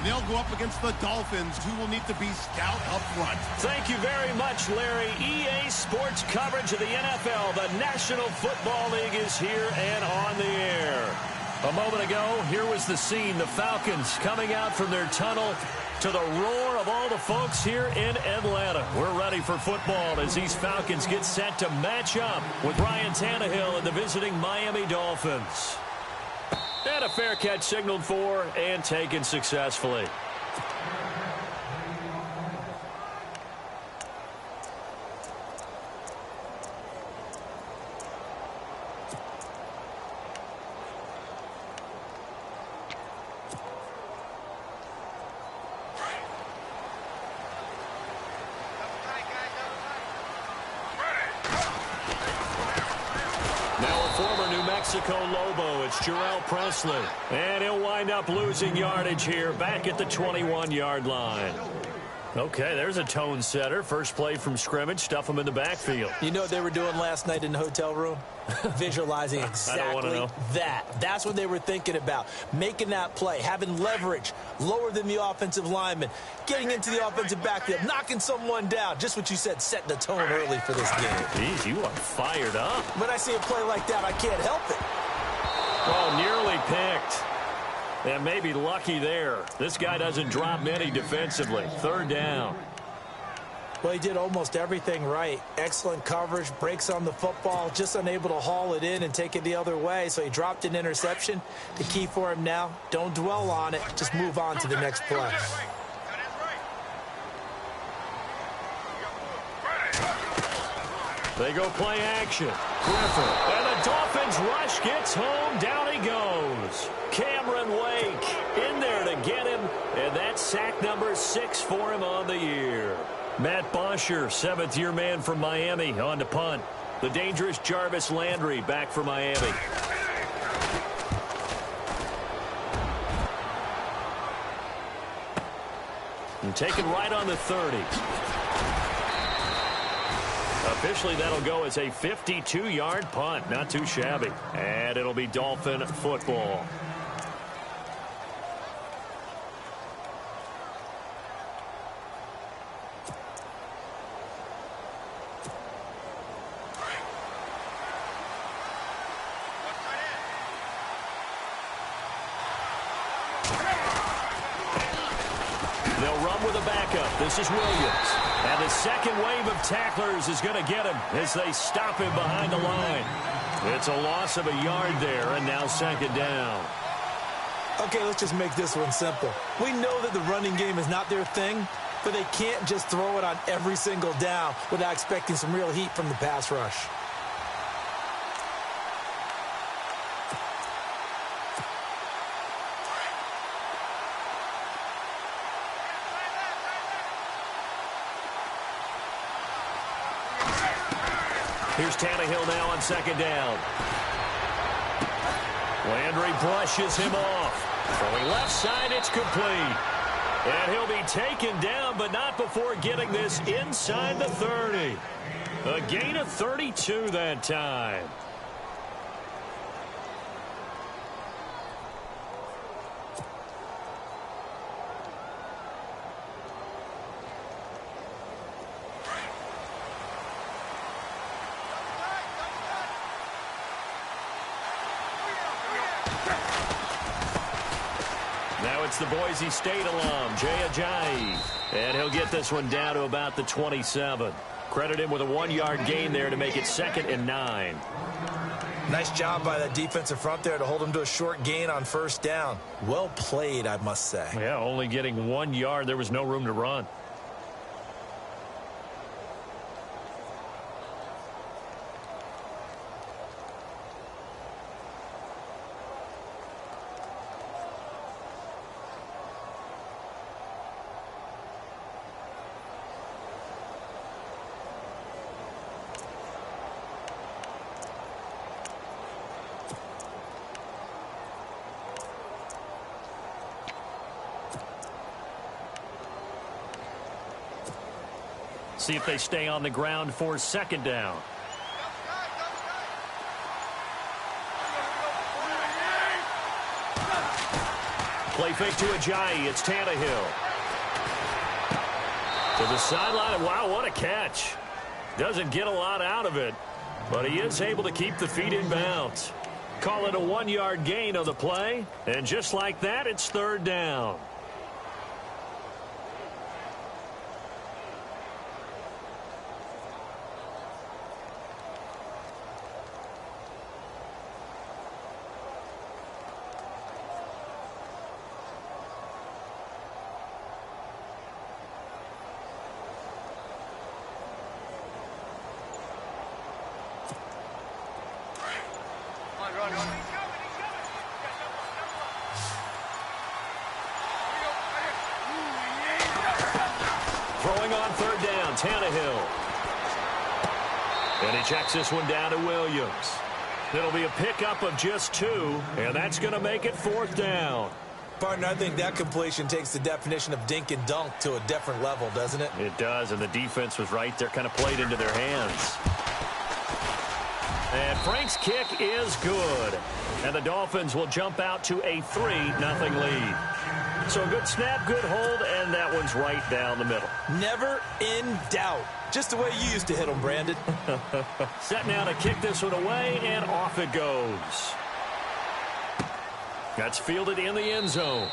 They'll go up against the Dolphins, who will need to be stout up front. Thank you very much, Larry. EA Sports coverage of the NFL. The National Football League is here and on the air. A moment ago, here was the scene. The Falcons coming out from their tunnel to the roar of all the folks here in Atlanta. We're ready for football as these Falcons get set to match up with Ryan Tannehill and the visiting Miami Dolphins. And a fair catch signaled for and taken successfully. Lobo, it's Jarrell Presley. And he'll wind up losing yardage here back at the 21-yard line. Okay, there's a tone setter. First play from scrimmage, stuff him in the backfield. You know what they were doing last night in the hotel room? Visualizing exactly that. That's what they were thinking about. Making that play, having leverage, lower than the offensive lineman, getting into the offensive backfield, knocking someone down. Just what you said, setting the tone early for this game. Jeez, you are fired up. When I see a play like that, I can't help it. Oh, nearly picked. And maybe lucky there. This guy doesn't drop many defensively. Third down. Well, he did almost everything right. Excellent coverage, breaks on the football, just unable to haul it in and take it the other way. So he dropped an interception. The key for him now, don't dwell on it. Just move on to the next play. They go play action. Griffin. And the Dolphins rush gets home. Down he goes. Cameron Wake in there to get him. And that's sack number 6 for him on the year. Matt Bosher, seventh-year man from Miami, on to punt. The dangerous Jarvis Landry back for Miami. And taken right on the 30. Officially, that'll go as a 52-yard punt. Not too shabby. And it'll be Dolphin football. They'll run with a backup. This is Williams. And the second wave of tacklers is going to get him as they stop him behind the line. It's a loss of a yard there, and now second down. Okay, let's just make this one simple. We know that the running game is not their thing, but they can't just throw it on every single down without expecting some real heat from the pass rush. Here's Tannehill now on second down. Landry brushes him off. Throwing left side, it's complete. And he'll be taken down, but not before getting this inside the 30. A gain of 32 that time. Now it's the Boise State alum, Jay Ajayi. And he'll get this one down to about the 27. Credit him with a 1-yard gain there to make it 2nd and 9. Nice job by that defensive front there to hold him to a short gain on first down. Well played, I must say. Yeah, only getting 1 yard. There was no room to run. See if they stay on the ground for second down. Play fake to Ajayi. It's Tannehill. To the sideline. Wow, what a catch. Doesn't get a lot out of it, but he is able to keep the feet in bounds. Call it a 1-yard gain on the play, and just like that, it's third down. Throwing on third down, Tannehill. And he checks this one down to Williams. It'll be a pickup of just 2, and that's going to make it fourth down. Partner, I think that completion takes the definition of dink and dunk to a different level, doesn't it? It does, and the defense was right there, kind of played into their hands. And Frank's kick is good. And the Dolphins will jump out to a 3-0 lead. So good snap, good hold, and that one's right down the middle. Never in doubt. Just the way you used to hit them, Brandon. Set now to kick this one away, and off it goes. That's fielded in the end zone.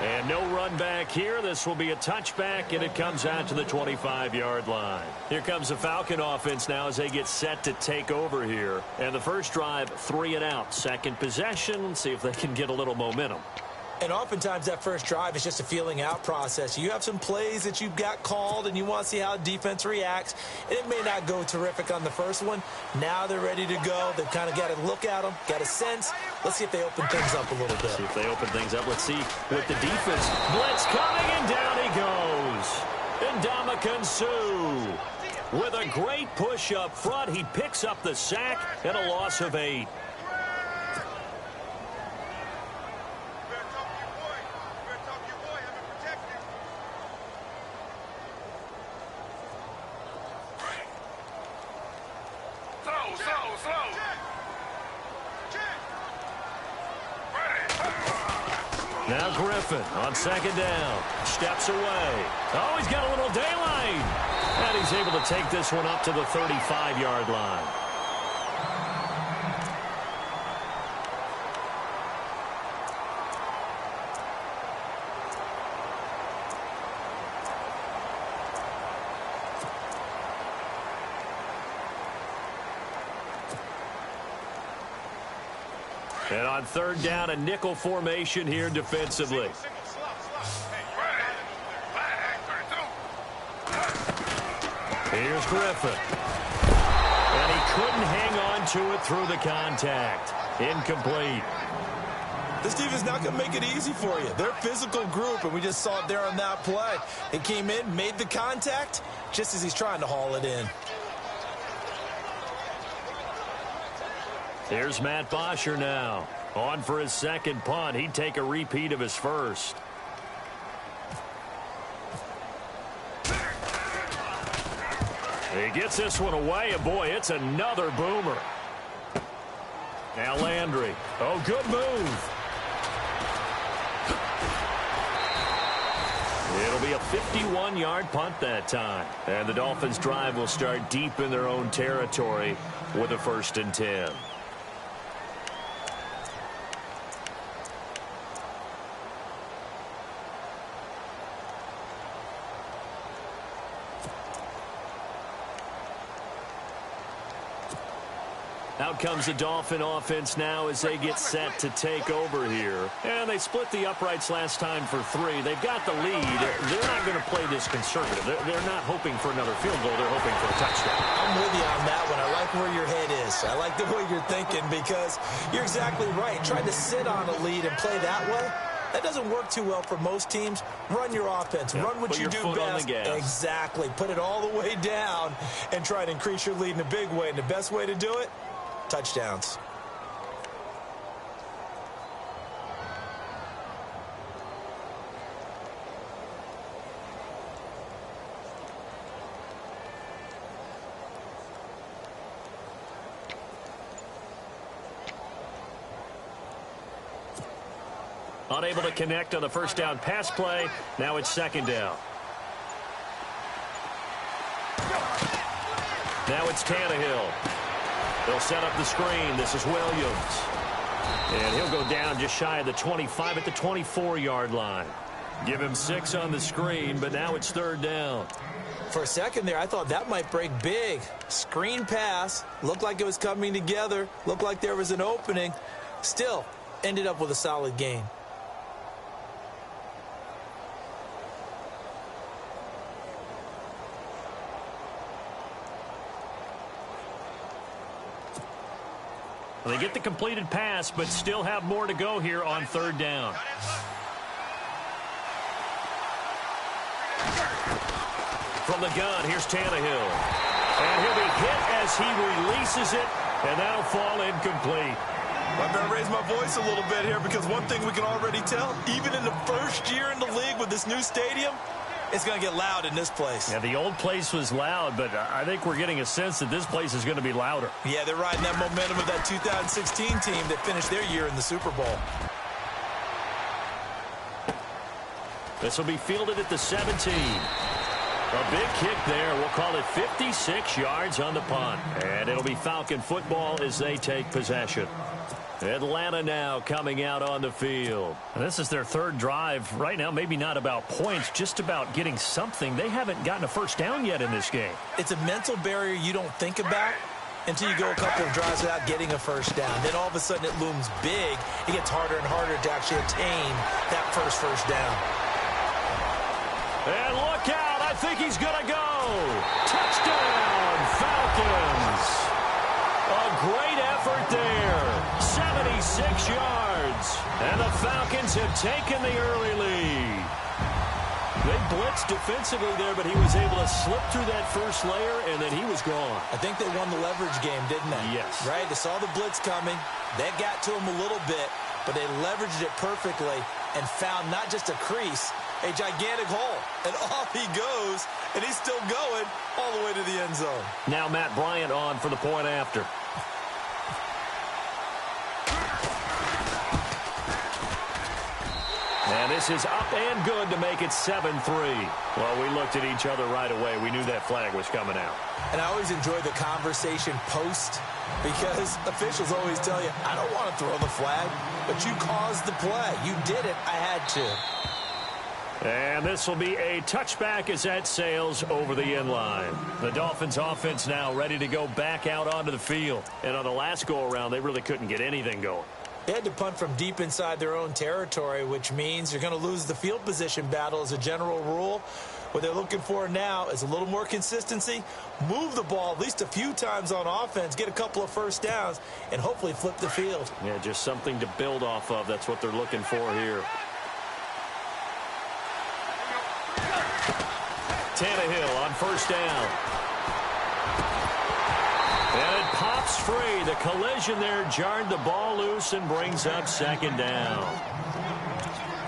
And no run back here. This will be a touchback, and it comes out to the 25-yard line. Here comes the Falcon offense now as they get set to take over here. And the first drive, 3 and out. Second possession. Let's see if they can get a little momentum. And oftentimes that first drive is just a feeling out process. You have some plays that you've got called and you want to see how defense reacts. And it may not go terrific on the first one. Now they're ready to go. They've kind of got to look at them, got a sense. Let's see if they open things up a little bit. See if they open things up. Let's see with the defense. Blitz coming and down he goes. Ndamukong Suh with a great push up front. He picks up the sack and a loss of 8. Now Griffin on second down. Steps away. Oh, he's got a little daylight. And he's able to take this one up to the 35-yard line. And on third down, a nickel formation here defensively. Here's Griffin. And he couldn't hang on to it through the contact. Incomplete. This defense not going to make it easy for you. They're a physical group, and we just saw it there on that play. He came in, made the contact, just as he's trying to haul it in. Here's Matt Bosher now. On for his second punt. He'd take a repeat of his first. He gets this one away, and boy, it's another boomer. Now Landry. Oh, good move. It'll be a 51-yard punt that time. And the Dolphins' drive will start deep in their own territory with a 1st and 10. Out comes the Dolphin offense now as they get set to take over here. And they split the uprights last time for 3. They've got the lead. They're not going to play this conservative. They're not hoping for another field goal. They're hoping for a touchdown. I'm with you on that one. I like where your head is. I like the way you're thinking because you're exactly right. Trying to sit on a lead and play that way, that doesn't work too well for most teams. Run your offense. Run what you do best. Exactly. Put it all the way down and try to increase your lead in a big way. And the best way to do it, touchdowns. Unable to connect on the first down pass play. Now it's second down. Now it's Tannehill. They'll set up the screen. This is Williams. And he'll go down just shy of the 25 at the 24-yard line. Give him 6 on the screen, but now it's third down. For a second there, I thought that might break big. Screen pass. Looked like it was coming together. Looked like there was an opening. Still, ended up with a solid game. They get the completed pass, but still have more to go here on third down. From the gun, here's Tannehill. And he'll be hit as he releases it, and that'll fall incomplete. I better raise my voice a little bit here, because one thing we can already tell, even in the first year in the league with this new stadium, it's going to get loud in this place. Yeah, the old place was loud, but I think we're getting a sense that this place is going to be louder. Yeah, they're riding that momentum of that 2016 team that finished their year in the Super Bowl. This will be fielded at the 17. A big kick there. We'll call it 56 yards on the punt. And it'll be Falcon football as they take possession. Atlanta now coming out on the field. And this is their third drive. Right now, maybe not about points, just about getting something. They haven't gotten a first down yet in this game. It's a mental barrier you don't think about until you go a couple of drives without getting a first down. Then all of a sudden it looms big. It gets harder and harder to actually attain that first down. And look out. I think he's going to go. Touchdown, Falcons. A great effort there. 76 yards. And the Falcons have taken the early lead. They blitzed defensively there, but he was able to slip through that first layer, and then he was gone. I think they won the leverage game, didn't they? Yes. Right? They saw the blitz coming. That got to him a little bit, but they leveraged it perfectly and found not just a crease, a gigantic hole. And off he goes, and he's still going all the way to the end zone. Now Matt Bryant on for the point after. And this is up and good to make it 7-3. Well, we looked at each other right away. We knew that flag was coming out. And I always enjoy the conversation post, because officials always tell you, I don't want to throw the flag, but you caused the play. You did it. I had to. And this will be a touchback as that sails over the end line. The Dolphins offense now ready to go back out onto the field. And on the last go-around, they really couldn't get anything going. They had to punt from deep inside their own territory, which means you're going to lose the field position battle as a general rule. What they're looking for now is a little more consistency, move the ball at least a few times on offense, get a couple of first downs, and hopefully flip the field. Yeah, just something to build off of. That's what they're looking for here. Tannehill on first down. And it pops free. The collision there jarred the ball loose and brings up second down.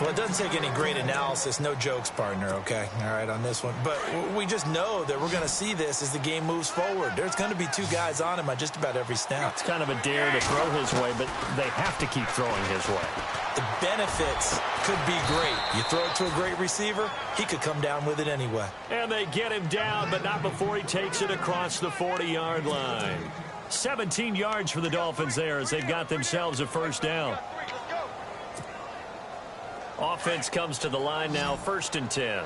Well, it doesn't take any great analysis. No jokes, partner, okay? All right, on this one. But we just know that we're going to see this as the game moves forward. There's going to be two guys on him on just about every snap. It's kind of a dare to throw his way, but they have to keep throwing his way. The benefits could be great. You throw it to a great receiver, he could come down with it anyway. And they get him down, but not before he takes it across the 40-yard line. 17 yards for the Dolphins there as they've got themselves a first down. Offense comes to the line now, 1st and 10.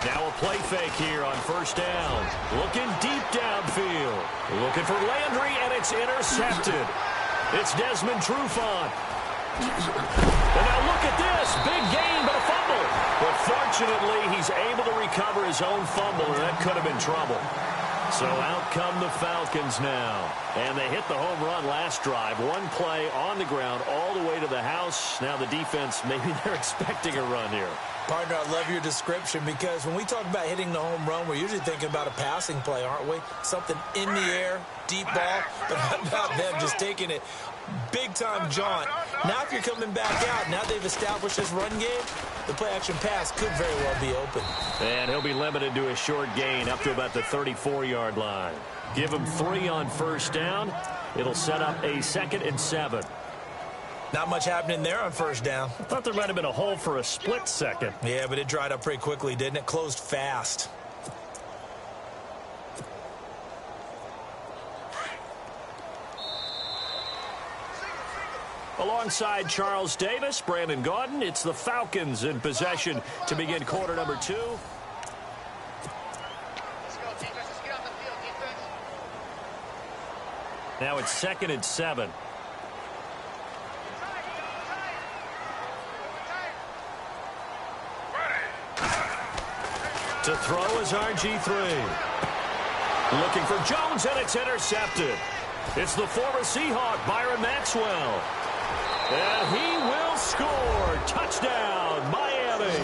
Now a play fake here on first down. Looking deep downfield. Looking for Landry, and it's intercepted. It's Desmond Trufant. And now look at this. Big gain, but a fumble. But fortunately, he's able to recover his own fumble, and that could have been trouble. So out come the Falcons now. And they hit the home run last drive. One play on the ground all the way to the house. Now the defense, maybe they're expecting a run here. Partner, I love your description because when we talk about hitting the home run, we're usually thinking about a passing play, aren't we? Something in the air, deep ball, but how about them just taking it big-time jaunt? Now if you're coming back out, now they've established this run game, the play-action pass could very well be open. And he'll be limited to a short gain up to about the 34-yard line. Give him 3 on first down. It'll set up a 2nd and 7. Not much happening there on first down. I thought there might have been a hole for a split second. Yeah, but it dried up pretty quickly, didn't it? Closed fast. Alongside Charles Davis, Brandon Gaudin, it's the Falcons in possession to begin quarter number 2. Let's go, defense. Let's get off the field, defense. Now it's 2nd and 7. To throw is RG3. Looking for Jones, and it's intercepted. It's the former Seahawk, Byron Maxwell. And he will score. Touchdown, Miami.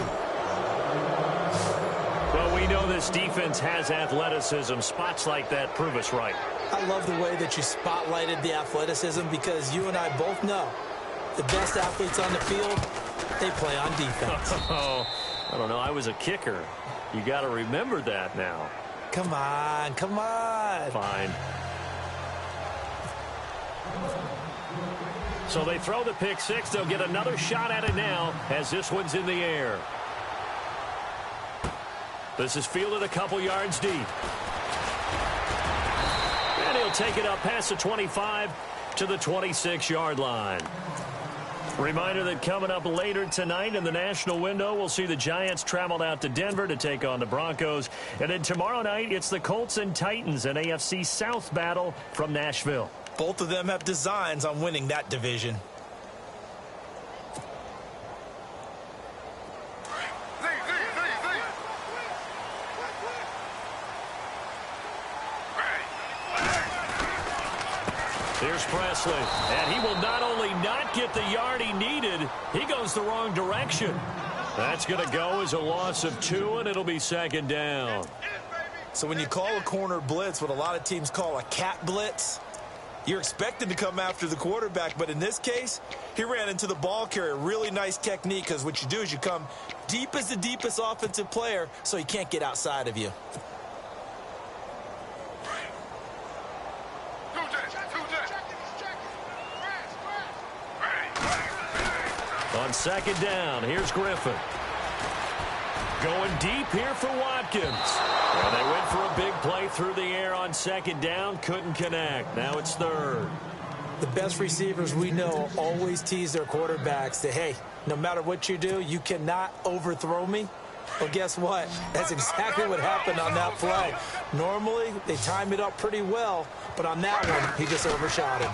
Well, we know this defense has athleticism. Spots like that prove us right. I love the way that you spotlighted the athleticism because you and I both know the best athletes on the field, they play on defense. Oh, I don't know. I was a kicker. You got to remember that now. Come on, come on. Fine. So they throw the pick 6. They'll get another shot at it now as this one's in the air. This is fielded a couple yards deep. And he'll take it up past the 25 to the 26-yard line. Reminder that coming up later tonight in the national window, we'll see the Giants travel out to Denver to take on the Broncos. And then tomorrow night, it's the Colts and Titans, an AFC South battle from Nashville. Both of them have designs on winning that division. Here's Presley, and he will not only not get the yard he needed, he goes the wrong direction. That's going to go as a loss of 2, and it'll be 2nd down. So when you call a corner blitz, what a lot of teams call a cat blitz, you're expected to come after the quarterback, but in this case, he ran into the ball carrier. Really nice technique, because what you do is you come deep as the deepest offensive player, so he can't get outside of you. On 2nd down, here's Griffin. Going deep here for Watkins. And they went for a big play through the air on 2nd down. Couldn't connect. Now it's 3rd. The best receivers we know always tease their quarterbacks that, hey, no matter what you do, you cannot overthrow me. Well, guess what? That's exactly what happened on that play. Normally, they time it up pretty well, but on that one, he just overshot him.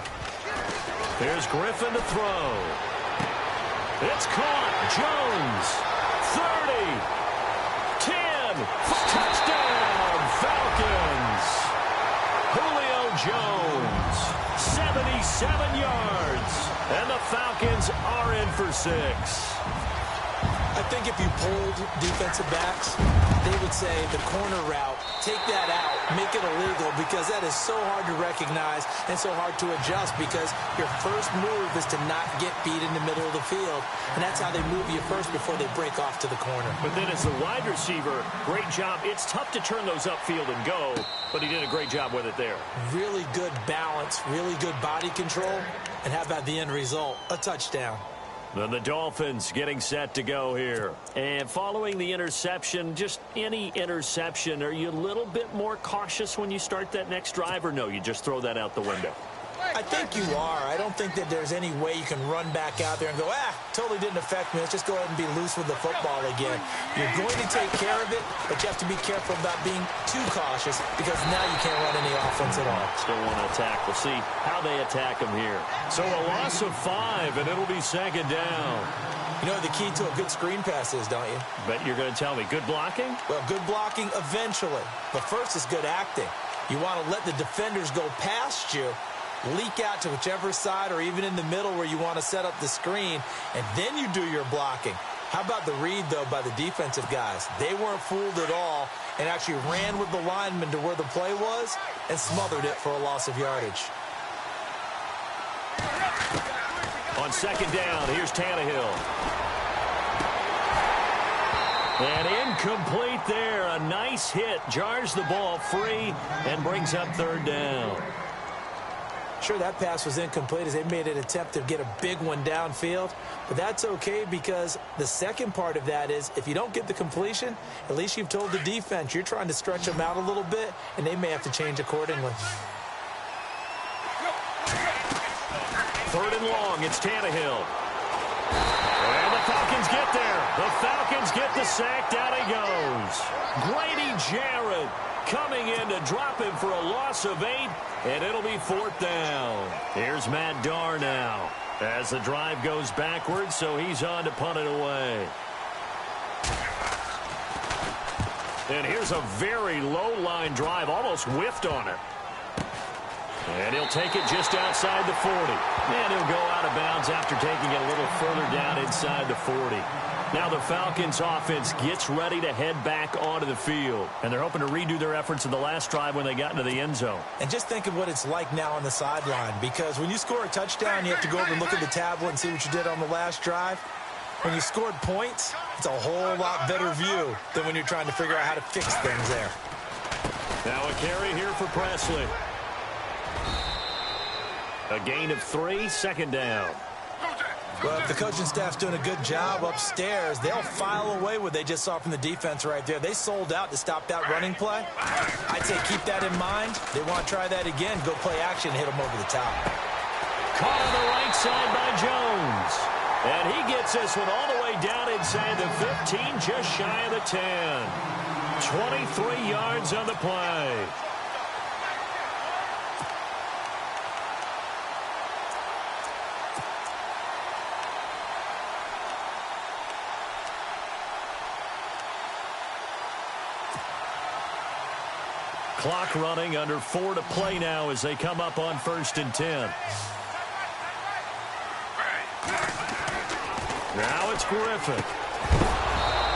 Here's Griffin to throw. It's caught. Jones. 30. 10. Touchdown, Falcons. Julio Jones. 77 yards. And the Falcons are in for 6. I think if you polled defensive backs, they would say the corner route, take that out, make it illegal, because that is so hard to recognize and so hard to adjust, because your first move is to not get beat in the middle of the field, and that's how they move you first before they break off to the corner. But then as the wide receiver, great job. It's tough to turn those upfield and go, but he did a great job with it there. Really good balance, really good body control, and how about the end result? A touchdown. Then the Dolphins getting set to go here. And following the interception, just any interception, are you a little bit more cautious when you start that next drive, or no, you just throw that out the window? I think you are. I don't think that there's any way you can run back out there and go, totally didn't affect me. Let's just go ahead and be loose with the football again. You're going to take care of it, but you have to be careful about being too cautious, because now you can't run any offense at all. Still want to attack. We'll see how they attack him here. So a loss of 5, and it'll be 2nd down. You know what the key to a good screen pass is, don't you? Bet you're going to tell me. Good blocking? Well, good blocking eventually. But first is good acting. You want to let the defenders go past you, leak out to whichever side or even in the middle where you want to set up the screen, and then you do your blocking. How about the read, though, by the defensive guys? They weren't fooled at all and actually ran with the lineman to where the play was and smothered it for a loss of yardage. On second down, here's Tannehill. And incomplete there. A nice hit. Jars the ball free and brings up third down. Sure, that pass was incomplete as they made an attempt to get a big one downfield. But that's okay because the second part of that is if you don't get the completion, at least you've told the defense you're trying to stretch them out a little bit, and they may have to change accordingly. Third and long, it's Tannehill. And the Falcons get there. The Falcons get the sack. Down he goes. Grady Jarrett coming in to drop him for a loss of 8, and it'll be fourth down. Here's Matt Darr now as the drive goes backwards, so he's on to punt it away. And here's a very low-line drive, almost whiffed on it. And he'll take it just outside the 40. And he'll go out of bounds after taking it a little further down inside the 40. Now the Falcons offense gets ready to head back onto the field. And they're hoping to redo their efforts in the last drive when they got into the end zone. And just think of what it's like now on the sideline, because when you score a touchdown, you have to go over and look at the tablet and see what you did on the last drive. When you scored points, it's a whole lot better view than when you're trying to figure out how to fix things there. Now a carry here for Presley. A gain of 3, second down. Well, if the coaching staff's doing a good job upstairs, they'll file away what they just saw from the defense right there. They sold out to stop that running play. I'd say keep that in mind. They want to try that again. Go play action, hit them over the top. Caught on the right side by Jones. And he gets this one all the way down inside the 15, just shy of the 10. 23 yards on the play. Clock running, under 4 to play now as they come up on 1st and 10. Now it's Griffin.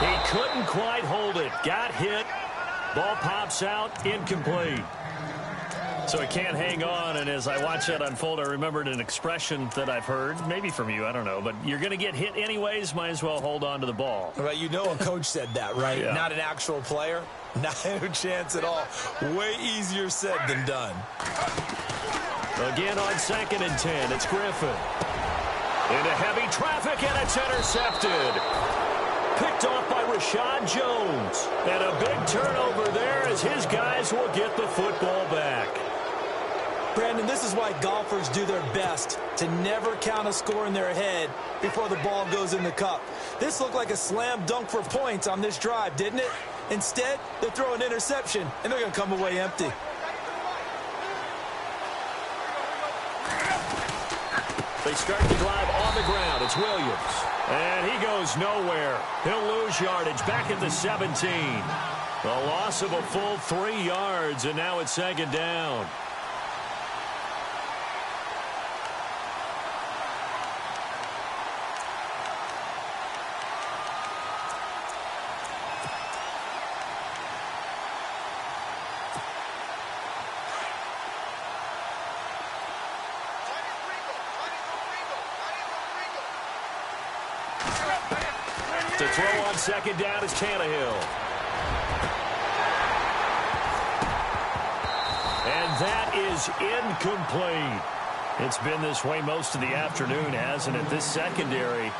He couldn't quite hold it. Got hit. Ball pops out. Incomplete. So he can't hang on, and as I watch that unfold, I remembered an expression that I've heard, maybe from you, I don't know, but you're going to get hit anyways, might as well hold on to the ball. Well, you know a coach said that, right? Yeah. Not an actual player. Not a chance at all. Way easier said than done. Again on 2nd and 10, it's Griffin. Into heavy traffic, and it's intercepted. Picked off by Rashad Jones. And a big turnover there as his guys will get the football back. Brandon, this is why golfers do their best to never count a score in their head before the ball goes in the cup. This looked like a slam dunk for points on this drive, didn't it? Instead, they throw an interception, and they're going to come away empty. They start the drive on the ground. It's Williams. And he goes nowhere. He'll lose yardage back at the 17. A loss of a full 3 yards, and now it's 2nd down. To throw on 2nd down is Tannehill. And that is incomplete. It's been this way most of the afternoon, hasn't it? This secondary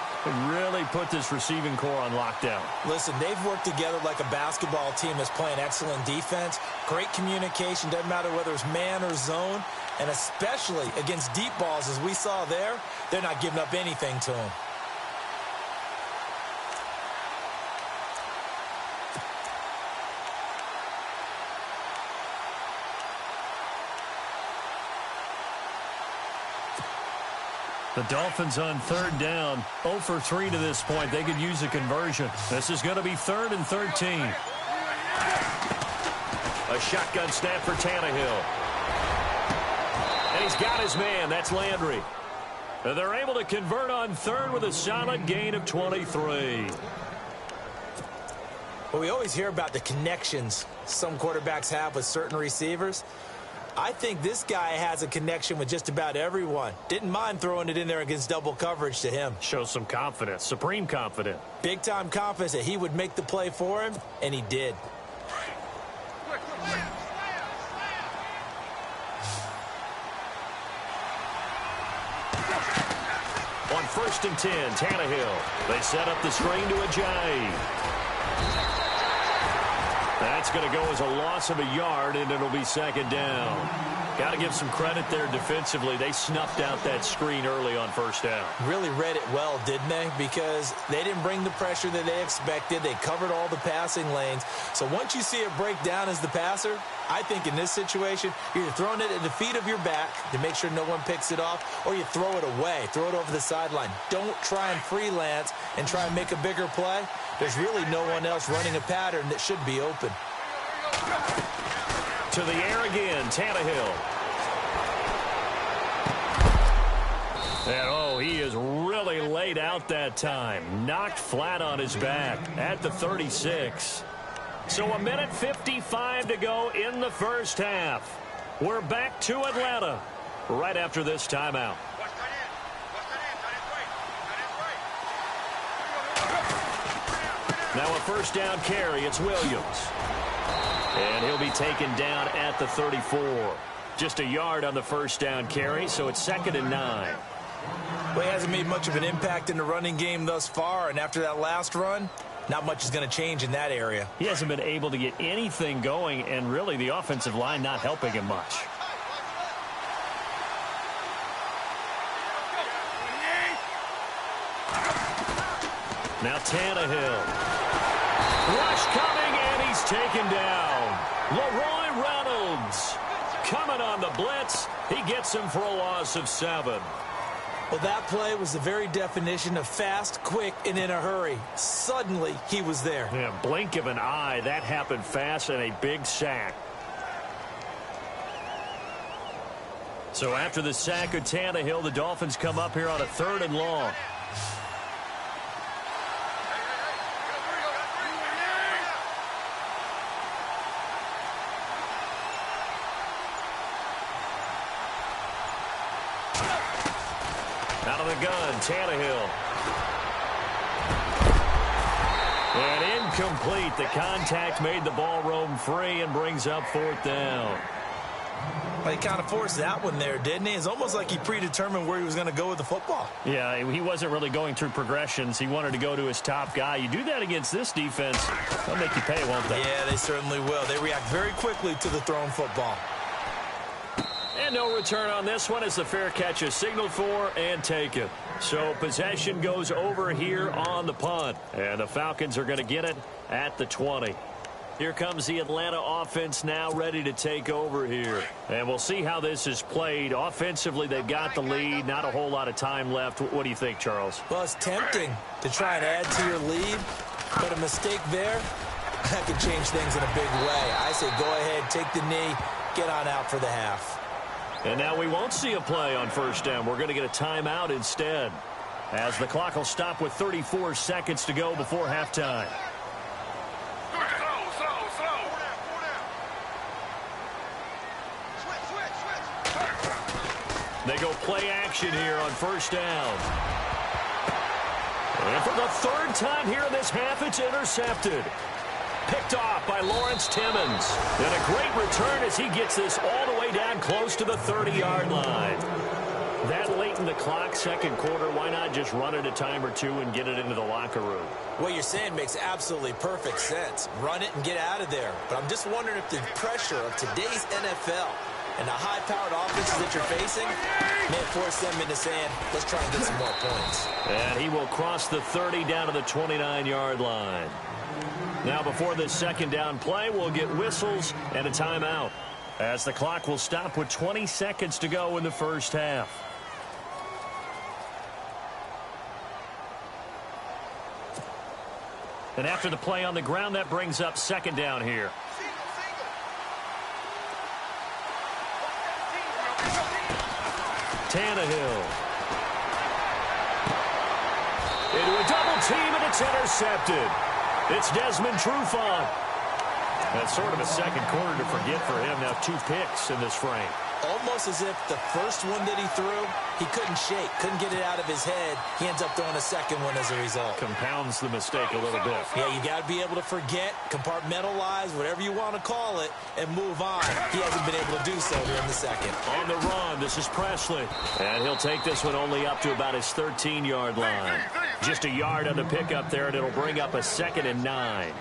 really put this receiving core on lockdown. Listen, they've worked together like a basketball team that's playing excellent defense. Great communication, doesn't matter whether it's man or zone. And especially against deep balls, as we saw there, they're not giving up anything to them. The Dolphins on 3rd down, 0 for 3 to this point. They could use a conversion. This is going to be 3rd and 13. A shotgun snap for Tannehill. And he's got his man. That's Landry. They're able to convert on third with a solid gain of 23. Well, we always hear about the connections some quarterbacks have with certain receivers. I think this guy has a connection with just about everyone. Didn't mind throwing it in there against double coverage to him. Shows some confidence, supreme confidence. Big-time confidence that he would make the play for him, and he did. On 1st and 10, Tannehill. They set up the screen to Ajayi. That's going to go as a loss of a yard, and it'll be 2nd down. Got to give some credit there defensively. They snuffed out that screen early on 1st down. Really read it well, didn't they? Because they didn't bring the pressure that they expected. They covered all the passing lanes. So once you see it break down as the passer, I think in this situation, you're throwing it at the feet of your back to make sure no one picks it off, or you throw it away, throw it over the sideline. Don't try and freelance and try and make a bigger play. There's really no one else running a pattern that should be open. To the air again, Tannehill. And, oh, he is really laid out that time. Knocked flat on his back at the 36. So 1:55 to go in the 1st half. We're back to Atlanta right after this timeout. Now a 1st down carry. It's Williams. And he'll be taken down at the 34. Just a yard on the 1st down carry, so it's 2nd and 9. Well, he hasn't made much of an impact in the running game thus far, and after that last run, not much is going to change in that area. He hasn't been able to get anything going, and really the offensive line not helping him much. Now Tannehill. Rush coming, and he's taken down. Leroy Reynolds coming on the blitz. He gets him for a loss of 7. Well, that play was the very definition of fast, quick, and in a hurry. Suddenly, he was there. Yeah, blink of an eye. That happened fast, and a big sack. So after the sack of Tannehill, the Dolphins come up here on a 3rd and long. Out of the gun, Tannehill. And incomplete. The contact made the ball roam free and brings up 4th down. Well, he kind of forced that one there, didn't he? It's almost like he predetermined where he was going to go with the football. Yeah, he wasn't really going through progressions. He wanted to go to his top guy. You do that against this defense, they'll make you pay, won't they? Yeah, they certainly will. They react very quickly to the thrown football. And no return on this one as the fair catch is signaled for and taken. So possession goes over here on the punt. And the Falcons are going to get it at the 20. Here comes the Atlanta offense now ready to take over here. And we'll see how this is played. Offensively, they've got the lead. Not a whole lot of time left. What do you think, Charles? Well, it's tempting to try and add to your lead. But a mistake there, that could change things in a big way. I say go ahead, take the knee, get on out for the half. And now we won't see a play on 1st down. We're going to get a timeout instead, as the clock will stop with 34 seconds to go before halftime. They go play action here on 1st down. And for the 3rd time here in this half, it's intercepted. Picked off by Lawrence Timmons. And a great return as he gets this all the way down close to the 30-yard line. That late in the clock, 2nd quarter, why not just run it a time or two and get it into the locker room? What you're saying makes absolutely perfect sense. Run it and get out of there. But I'm just wondering if the pressure of today's NFL and the high-powered offenses that you're facing may force them into saying, let's try and get some more points. And he will cross the 30 down to the 29-yard line. Now, before this 2nd down play, we'll get whistles and a timeout, as the clock will stop with 20 seconds to go in the 1st half. And after the play on the ground, that brings up 2nd down here. Tannehill. Into a double team, and it's intercepted. It's Desmond Trufant. That's sort of a second quarter to forget for him. Now 2 picks in this frame. Almost as if the first one that he threw, he couldn't shake, couldn't get it out of his head. He ends up throwing a second one as a result. Compounds the mistake a little bit. Yeah, you got to be able to forget, compartmentalize, whatever you want to call it, and move on. He hasn't been able to do so here in the second. On the run, this is Presley. And he'll take this one only up to about his 13-yard line. Just a yard on the pickup there, and it'll bring up a 2nd and 9.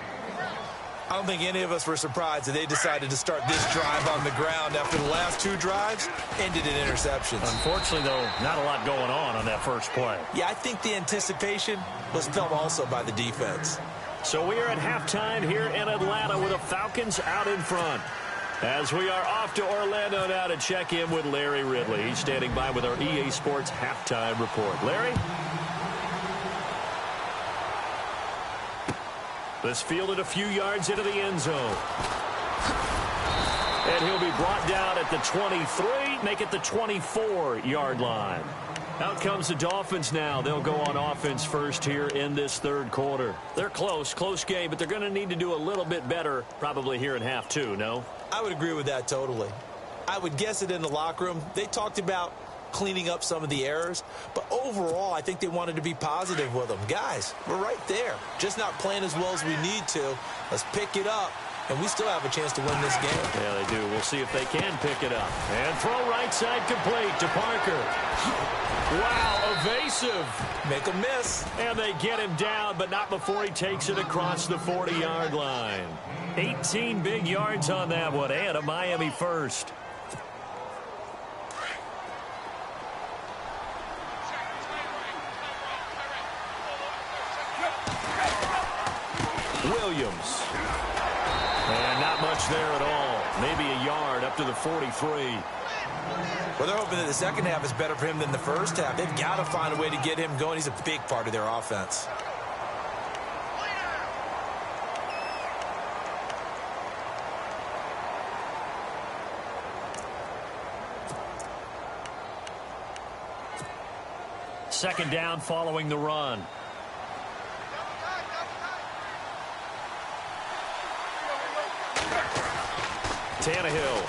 I don't think any of us were surprised that they decided to start this drive on the ground after the last 2 drives ended in interceptions. Unfortunately, though, not a lot going on that first play. Yeah, I think the anticipation was felt also by the defense. So we are at halftime here in Atlanta with the Falcons out in front. As we are off to Orlando now to check in with Larry Ridley. He's standing by with our EA Sports halftime report. Larry? This fielded a few yards into the end zone. And he'll be brought down at the 23, make it the 24-yard line. Out comes the Dolphins now. They'll go on offense first here in this third quarter. They're close game, but they're going to need to do a little bit better probably here in half 2, no? I would agree with that totally. I would guess it in the locker room. They talked about cleaning up some of the errors, but overall I think they wanted to be positive with them. Guys, we're right there, just not playing as well as we need to. Let's pick it up, and we still have a chance to win this game. Yeah, they do. We'll see if they can pick it up. And throw right side complete to Parker. Wow, evasive. Make a miss. And they get him down, but not before he takes it across the 40-yard line. 18 big yards on that one, and a Miami first. Williams. And not much there at all. Maybe a yard up to the 43. Well, they're hoping that the second half is better for him than the first half. They've got to find a way to get him going. He's a big part of their offense. Second down following the run. Tannehill.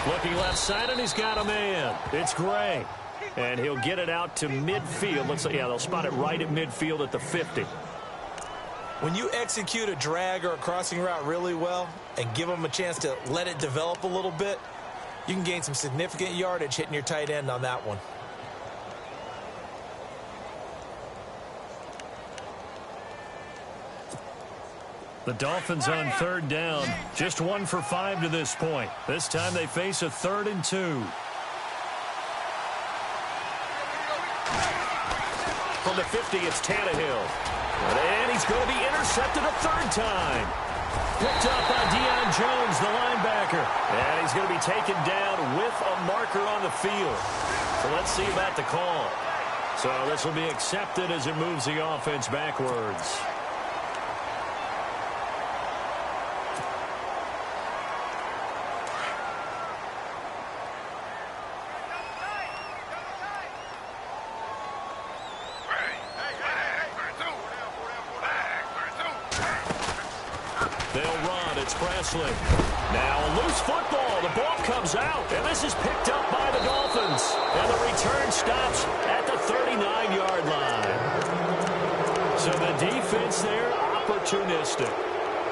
Looking left side, and he's got a man. It's Gray. And he'll get it out to midfield. Looks like, yeah, they'll spot it right at midfield at the 50. When you execute a drag or a crossing route really well and give them a chance to let it develop a little bit, you can gain some significant yardage hitting your tight end on that one. The Dolphins on third down. Just 1 for 5 to this point. This time they face a 3rd and 2. From the 50, it's Tannehill. And he's going to be intercepted a 3rd time. Picked up by Deion Jones, the linebacker. And he's going to be taken down with a marker on the field. So let's see about the call. So this will be accepted as it moves the offense backwards. Presley. Now a loose football. The ball comes out, and this is picked up by the Dolphins. And the return stops at the 39-yard line. So the defense there, opportunistic.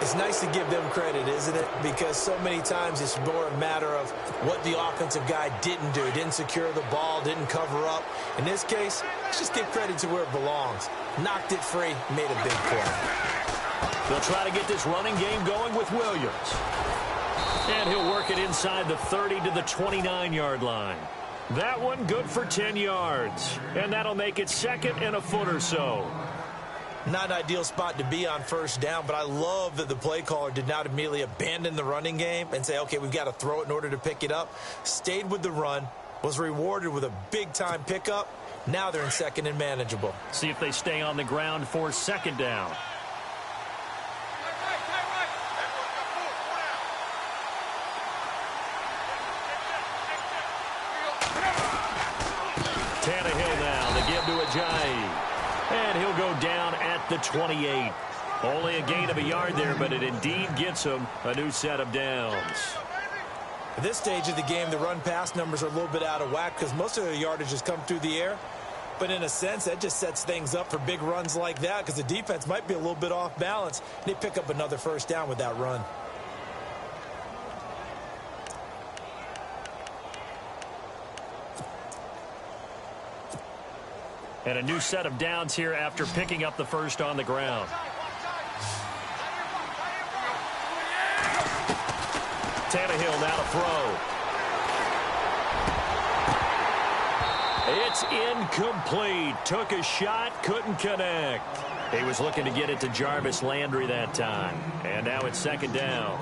It's nice to give them credit, isn't it? Because so many times it's more a matter of what the offensive guy didn't do. Didn't secure the ball, didn't cover up. In this case, let's just give credit to where it belongs. Knocked it free, made a big play. They'll try to get this running game going with Williams. And he'll work it inside the 30 to the 29-yard line. That one good for 10 yards. And that'll make it 2nd and a foot or so. Not an ideal spot to be on first down, but I love that the play caller did not immediately abandon the running game and say, okay, we've got to throw it in order to pick it up. Stayed with the run, was rewarded with a big-time pickup. Now they're in 2nd and manageable. See if they stay on the ground for 2nd down. Tannehill now. They give to to Ajayi. And he'll go down at the 28. Only a gain of a yard there, but it indeed gets him a new set of downs. At this stage of the game, the run-pass numbers are a little bit out of whack because most of the yardage has come through the air. But in a sense, that just sets things up for big runs like that because the defense might be a little bit off balance. They pick up another first down with that run. And a new set of downs here after picking up the first on the ground. Tannehill now to throw. It's incomplete. Took a shot, couldn't connect. He was looking to get it to Jarvis Landry that time. And now it's second down.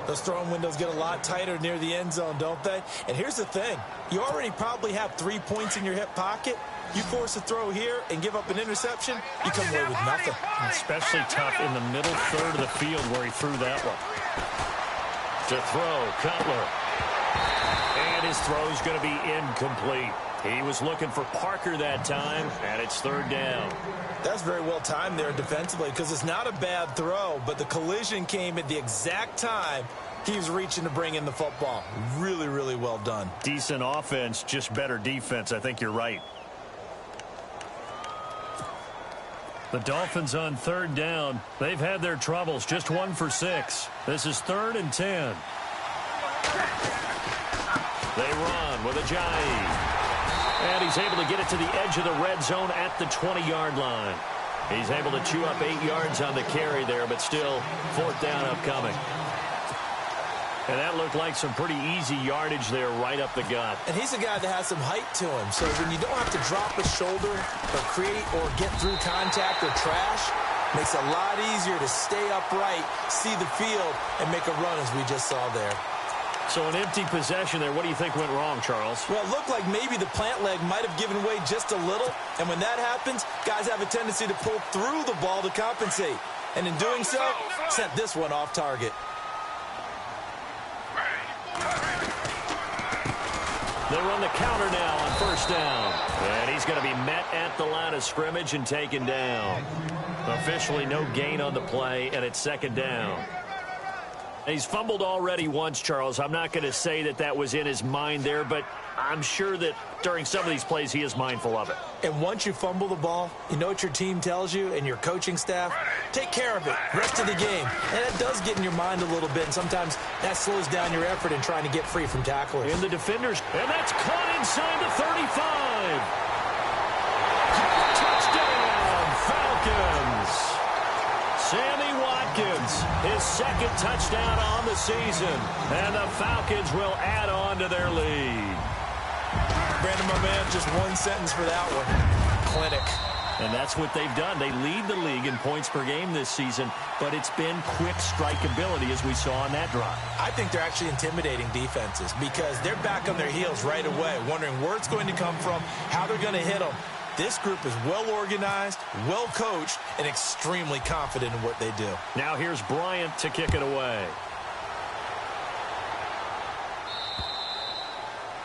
Those throwing windows get a lot tighter near the end zone, don't they? And here's the thing. You already probably have 3 points in your hip pocket. You force a throw here and give up an interception, you come away with nothing. Especially tough in the middle third of the field where he threw that one. To throw, Cutler. And his throw's going to be incomplete. He was looking for Parker that time, and it's third down. That's very well timed there defensively because it's not a bad throw, but the collision came at the exact time he was reaching to bring in the football. Really, really well done. Decent offense, just better defense. I think you're right. The Dolphins on third down. They've had their troubles, just 1 for 6. This is 3rd and 10. They run with Ajayi. And he's able to get it to the edge of the red zone at the 20-yard line. He's able to chew up 8 yards on the carry there, but still 4th down upcoming. And that looked like some pretty easy yardage there right up the gut. And he's a guy that has some height to him. So when you don't have to drop a shoulder or create or get through contact or trash, makes it a lot easier to stay upright, see the field, and make a run as we just saw there. So an empty possession there. What do you think went wrong, Charles? Well, it looked like maybe the plant leg might have given way just a little. And when that happens, guys have a tendency to pull through the ball to compensate. And in doing so, sent this one off target. They run the counter now on first down. And he's going to be met at the line of scrimmage and taken down. Officially no gain on the play, and it's second down. He's fumbled already once, Charles. I'm not going to say that that was in his mind there, but I'm sure that during some of these plays he is mindful of it. And once you fumble the ball, you know what your team tells you and your coaching staff? Take care of it. Rest of the game. And it does get in your mind a little bit, and sometimes that slows down your effort in trying to get free from tacklers. In the defenders, and that's caught inside the 35. Touchdown, Falcons. Sammy Watkins, his second touchdown on the season. And the Falcons will add on to their lead. Brandon, my man, just one sentence for that one. Clinic. And that's what they've done. They lead the league in points per game this season, but it's been quick strike ability as we saw on that drive. I think they're actually intimidating defenses because they're back on their heels right away, wondering where it's going to come from, how they're going to hit them. This group is well organized, well coached, and extremely confident in what they do. Now here's Bryant to kick it away.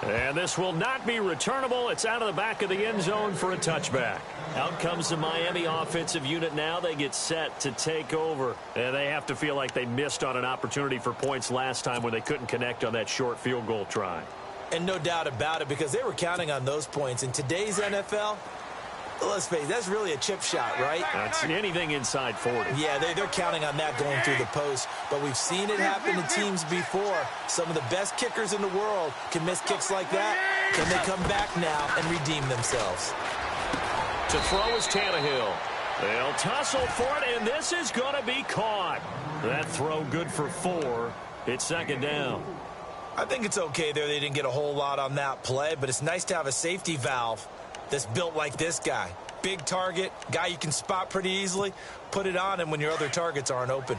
And this will not be returnable. It's out of the back of the end zone for a touchback. Out comes the Miami offensive unit now. They get set to take over. And they have to feel like they missed on an opportunity for points last time when they couldn't connect on that short field goal try. And no doubt about it, because they were counting on those points. In today's NFL, let's face it, that's really a chip shot, right? That's anything inside 40. Yeah, they're counting on that going through the post. But we've seen it happen to teams before. Some of the best kickers in the world can miss kicks like that. Can they come back now and redeem themselves? To throw is Tannehill. They'll tussle for it, and this is going to be caught. That throw good for 4. It's second down. I think it's okay there. They didn't get a whole lot on that play, but it's nice to have a safety valve that's built like this guy. Big target, guy you can spot pretty easily. Put it on him when your other targets aren't open.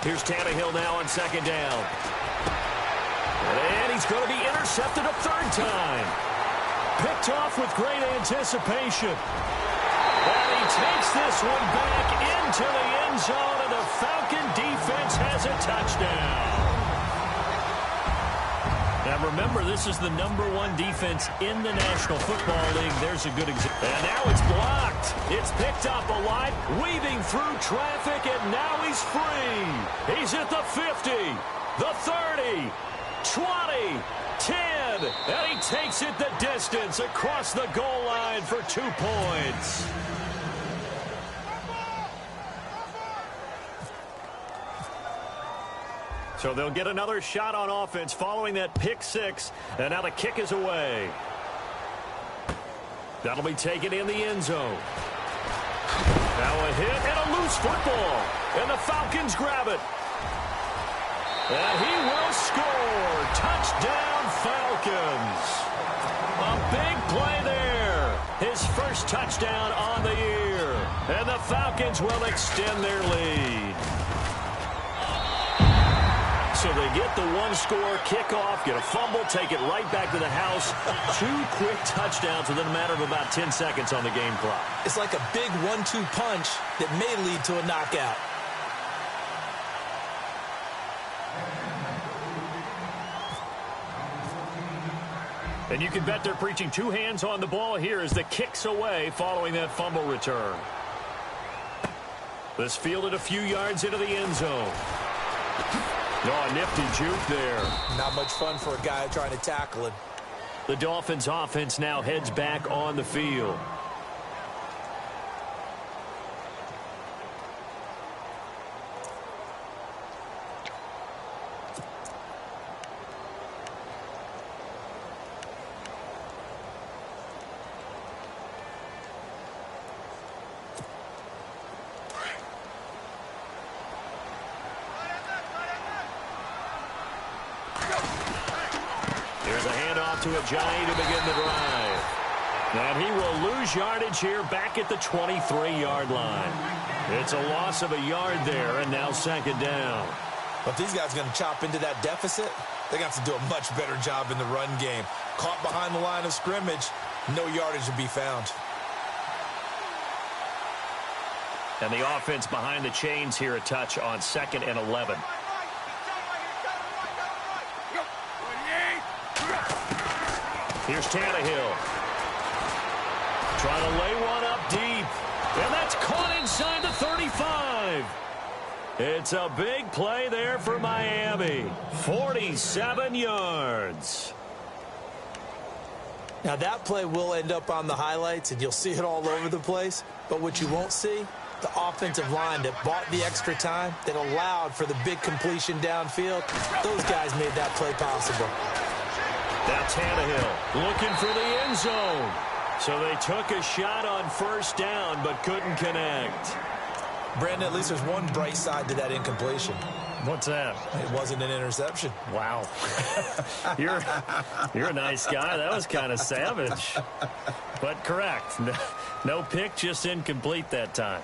Here's Tannehill now on second down. And he's going to be intercepted a third time. picked off with great anticipation. And he takes this one back into the end zone, and the Falcon defense has a touchdown. Now remember, this is the #1 defense in the National Football League. There's a good example. And now it's blocked. It's picked up alive, weaving through traffic, and now he's free. He's at the 50, the 30, 20, 10, and he takes it the distance across the goal line for 2 points. So they'll get another shot on offense following that pick six, and now the kick is away. That'll be taken in the end zone. Now a hit and a loose football, and the Falcons grab it. And he will score. Touchdown, Falcons. A big play there. His first touchdown on the year. And the Falcons will extend their lead. So they get the one-score kickoff, get a fumble, take it right back to the house. 2 quick touchdowns within a matter of about 10 seconds on the game clock. It's like a big 1-2 punch that may lead to a knockout. And you can bet they're preaching 2 hands on the ball here as the kick's away following that fumble return. This fielded a few yards into the end zone. Oh, a nifty juke there. Not much fun for a guy trying to tackle it. The Dolphins' offense now heads back on the field. To Ajayi to begin the drive. And he will lose yardage here back at the 23-yard line. It's a loss of a yard there, and now 2nd down. But if these guys are going to chop into that deficit, they're going to have to do a much better job in the run game. Caught behind the line of scrimmage, no yardage to be found. And the offense behind the chains here, a touch on 2nd and 11. Here's Tannehill. Trying to lay one up deep. And that's caught inside the 35. It's a big play there for Miami. 47 yards. Now that play will end up on the highlights, and you'll see it all over the place. But what you won't see, the offensive line that bought the extra time, that allowed for the big completion downfield, those guys made that play possible. Now Tannehill looking for the end zone. So they took a shot on 1st down but couldn't connect. Brandon, at least there's one bright side to that incompletion. What's that? It wasn't an interception. Wow. You're a nice guy. That was kind of savage. But correct. No pick, just incomplete that time.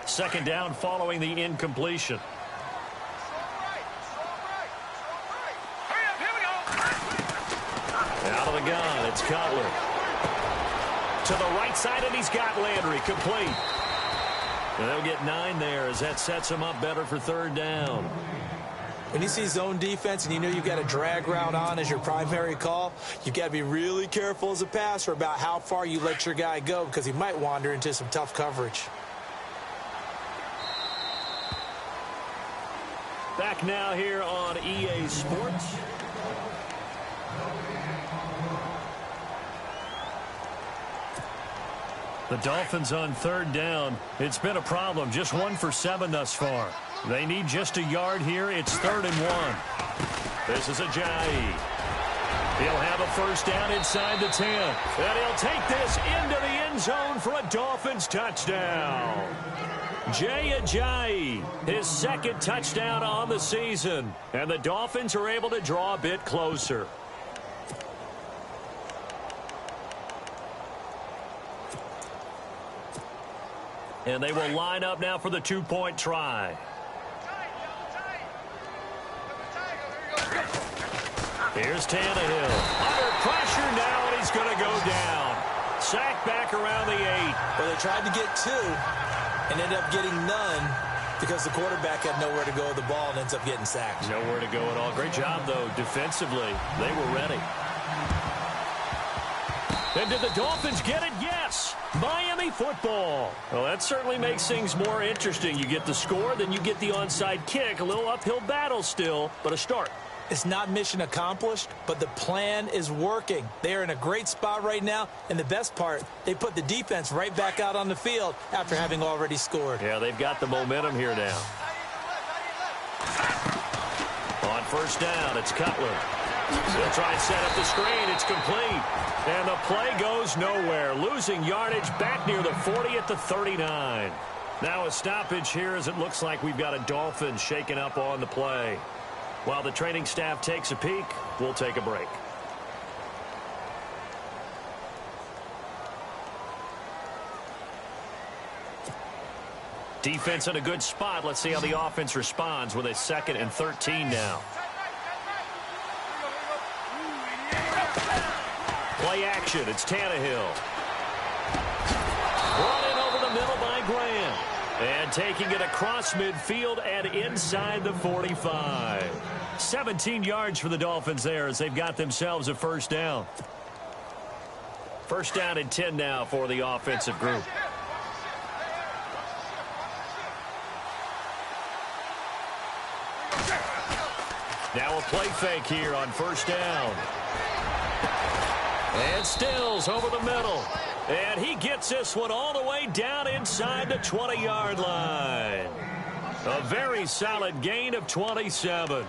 2nd down following the incompletion. Out of the gun, it's Cutler. To the right side, and he's got Landry complete. And they'll get 9 there as that sets him up better for 3rd down. When you see zone defense and you know you've got a drag route on as your primary call, you've got to be really careful as a passer about how far you let your guy go because he might wander into some tough coverage. Back now here on EA Sports. The Dolphins on 3rd down. It's been a problem. Just 1 for 7 thus far. They need just a yard here. It's 3rd and 1. This is Ajayi. He'll have a 1st down inside the 10. And he'll take this into the end zone for a Dolphins touchdown. Jay Ajayi, his 2nd touchdown on the season. And the Dolphins are able to draw a bit closer. And they will line up now for the 2-point try. Here's Tannehill. Under pressure now, and he's going to go down. Sacked back around the 8. Well, they tried to get 2 and ended up getting none because the quarterback had nowhere to go with the ball and ends up getting sacked. Nowhere to go at all. Great job, though, defensively. They were ready. And did the Dolphins get it? Yes. Miami football. Well, that certainly makes things more interesting. You get the score, then you get the onside kick. A little uphill battle still, but a start. It's not mission accomplished, but the plan is working. They are in a great spot right now, and the best part, they put the defense right back out on the field after having already scored. Yeah, they've got the momentum here now. On first down, it's Cutler. They'll try and set up the screen. It's complete. And the play goes nowhere. Losing yardage back near the 40 at the 39. Now a stoppage here as it looks like we've got a Dolphin shaken up on the play. While the training staff takes a peek, we'll take a break. Defense in a good spot. Let's see how the offense responds with a 2nd and 13 now. Play action. It's Tannehill. Brought in over the middle by Graham. And taking it across midfield and inside the 45. 17 yards for the Dolphins there as they've got themselves a first down. First down and 10 now for the offensive group. Now a play fake here on first down. And Stills over the middle. And he gets this one all the way down inside the 20-yard line. A very solid gain of 27.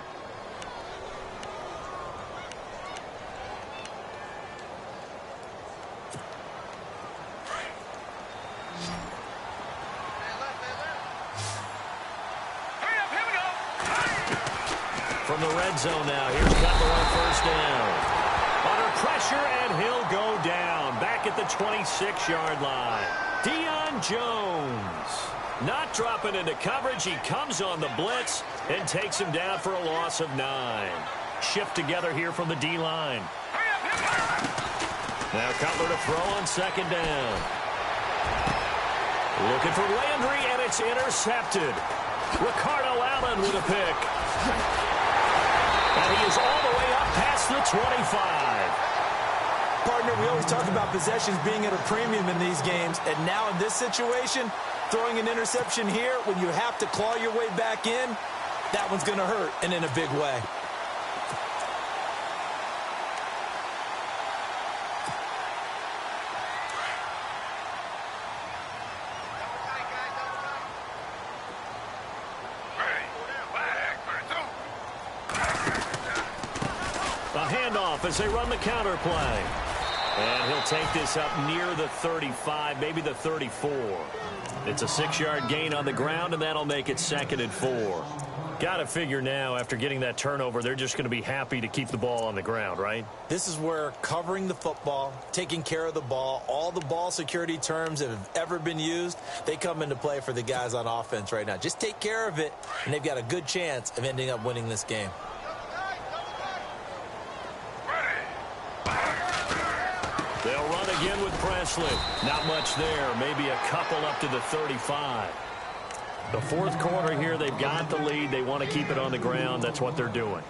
From the red zone now, here's Cutler on first down. Under pressure, and he'll go down. Back at the 26-yard line. Deion Jones. Not dropping into coverage. He comes on the blitz and takes him down for a loss of 9. Shift together here from the D-line. Now Cutler to throw on second down. Looking for Landry, and it's intercepted. Ricardo Allen with a pick. And he is all the way up past the 25. Partner, we always talk about possessions being at a premium in these games, and now in this situation, throwing an interception here when you have to claw your way back in, that one's going to hurt, and in a big way. As they run the counter play. And he'll take this up near the 35, maybe the 34. It's a 6-yard gain on the ground, and that'll make it 2nd and 4. Got to figure now, after getting that turnover, they're just going to be happy to keep the ball on the ground, right? This is where covering the football, taking care of the ball, all the ball security terms that have ever been used, they come into play for the guys on offense right now. Just take care of it, and they've got a good chance of ending up winning this game. They'll run again with Presley. Not much there. Maybe a couple up to the 35. The fourth quarter here, they've got the lead. They want to keep it on the ground. That's what they're doing.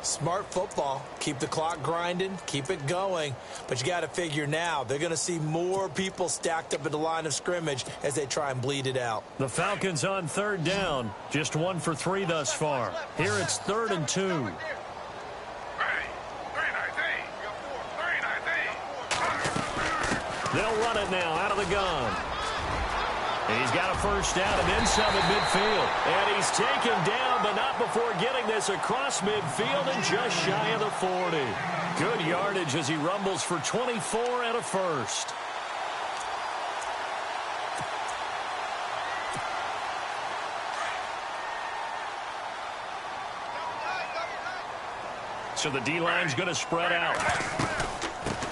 Smart football. Keep the clock grinding. Keep it going. But you got to figure now, they're going to see more people stacked up at the line of scrimmage as they try and bleed it out. The Falcons on third down. Just 1 for 3 thus far. Here it's 3rd and 2. They'll run it now out of the gun. And he's got a first down and then some at midfield. And he's taken down, but not before getting this across midfield and just shy of the 40. Good yardage as he rumbles for 24 and a first. So the D-line's going to spread out.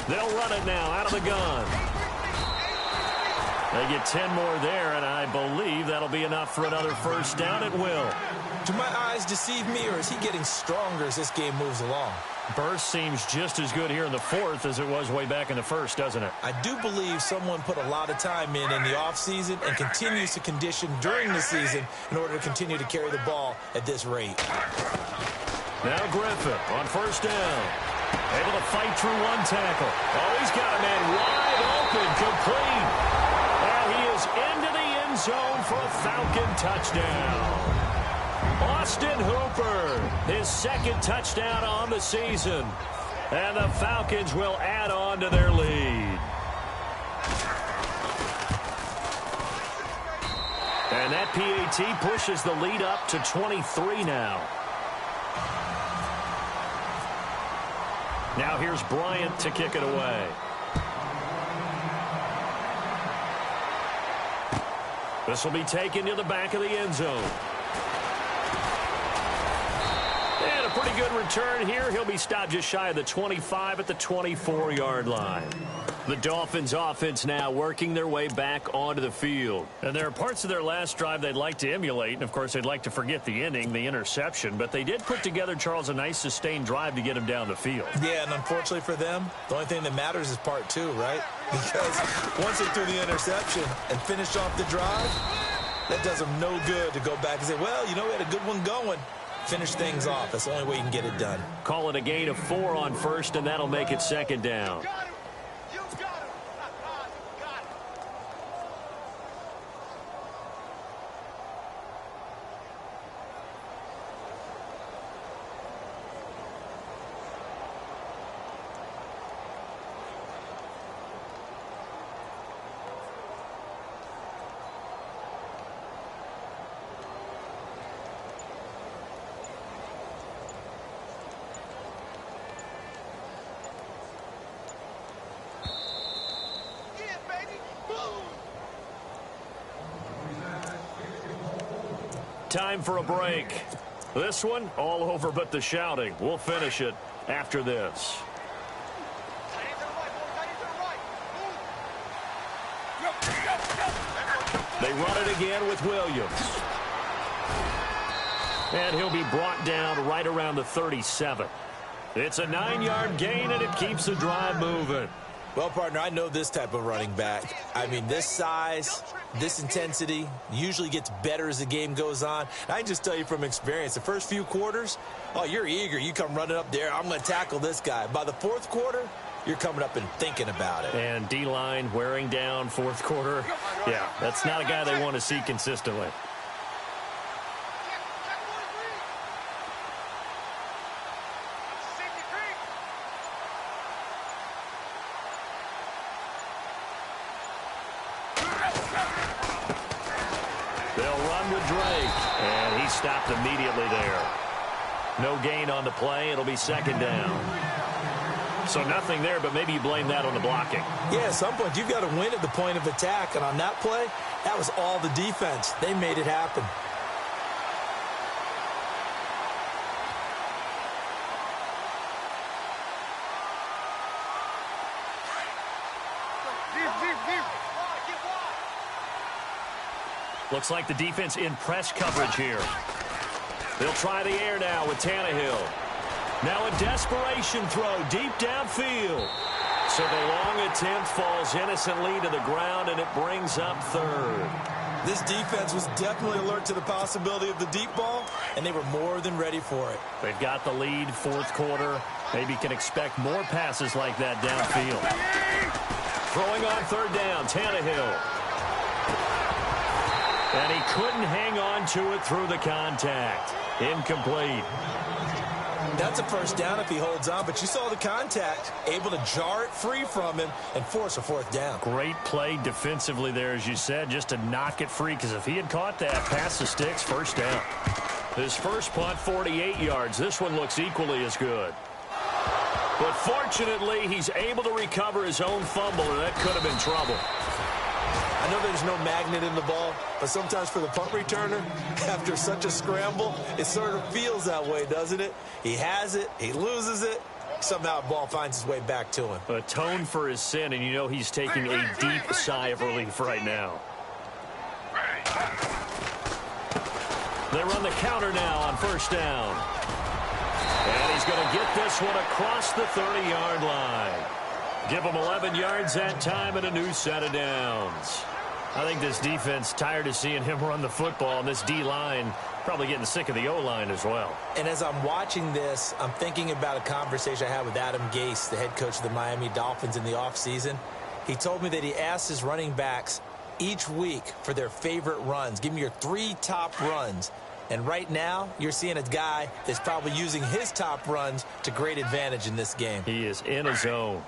They'll run it now out of the gun. They get 10 more there, and I believe that'll be enough for another first down at will. Do my eyes deceive me, or is he getting stronger as this game moves along? Burst seems just as good here in the fourth as it was way back in the first, doesn't it? I do believe someone put a lot of time in the offseason and continues to condition during the season in order to continue to carry the ball at this rate. Now Griffin on first down. Able to fight through one tackle. Oh, he's got a man wide open, complete. And he is into the end zone for a Falcon touchdown. Austin Hooper, his second touchdown on the season. And the Falcons will add on to their lead. And that PAT pushes the lead up to 23 now. Now here's Bryant to kick it away. This will be taken to the back of the end zone. And a pretty good return here. He'll be stopped just shy of the 25 at the 24-yard line. The Dolphins offense now working their way back onto the field. And there are parts of their last drive they'd like to emulate. And, of course, they'd like to forget the inning, the interception. But they did put together, Charles, a nice sustained drive to get him down the field. Yeah, and unfortunately for them, the only thing that matters is part two, right? Because once they threw the interception and finished off the drive, that does them no good to go back and say, well, you know, we had a good one going. Finish things off. That's the only way you can get it done. Call it a gain of 4 on first, and that'll make it second down. Time for a break. This one, all over but the shouting. We'll finish it after this. They run it again with Williams. And he'll be brought down right around the 37. It's a 9-yard gain, and it keeps the drive moving. Well, partner, I know this type of running back. I mean, this size, this intensity usually gets better as the game goes on. And I can just tell you from experience, the first few quarters, oh, you're eager. You come running up there, I'm going to tackle this guy. By the fourth quarter, you're coming up and thinking about it. And D-line wearing down fourth quarter. Yeah, that's not a guy they want to see consistently. Stopped immediately there. No gain on the play. It'll be second down. So nothing there, but maybe you blame that on the blocking. Yeah, at some point you've got to win at the point of attack, and on that play, that was all the defense. They made it happen. Looks like the defense in press coverage here. They'll try the air now with Tannehill. Now a desperation throw deep downfield. So the long attempt falls innocently to the ground, and it brings up third. This defense was definitely alert to the possibility of the deep ball, and they were more than ready for it. They've got the lead fourth quarter. Maybe can expect more passes like that downfield. Throwing on third down, Tannehill. And he couldn't hang on to it through the contact. Incomplete. That's a first down if he holds on, but you saw the contact, able to jar it free from him and force a fourth down. Great play defensively there, as you said, just to knock it free, because if he had caught that, past the sticks, first down. His first punt, 48 yards. This one looks equally as good. But fortunately, he's able to recover his own fumble, and that could have been trouble. I know there's no magnet in the ball, but sometimes for the punt returner, after such a scramble, it sort of feels that way, doesn't it? He has it, he loses it, Somehow the ball finds its way back to him. Atone for his sin, and you know he's taking a deep sigh of relief right now. They run the counter now on first down. And he's going to get this one across the 30-yard line. Give him 11 yards that time and a new set of downs. I think this defense tired of seeing him run the football, and this D-line probably getting sick of the O-line as well. And as I'm watching this, I'm thinking about a conversation I had with Adam Gase, the head coach of the Miami Dolphins in the offseason. He told me that he asked his running backs each week for their favorite runs. Give me your 3 top runs. And right now, you're seeing a guy that's probably using his top runs to great advantage in this game. He is in a zone.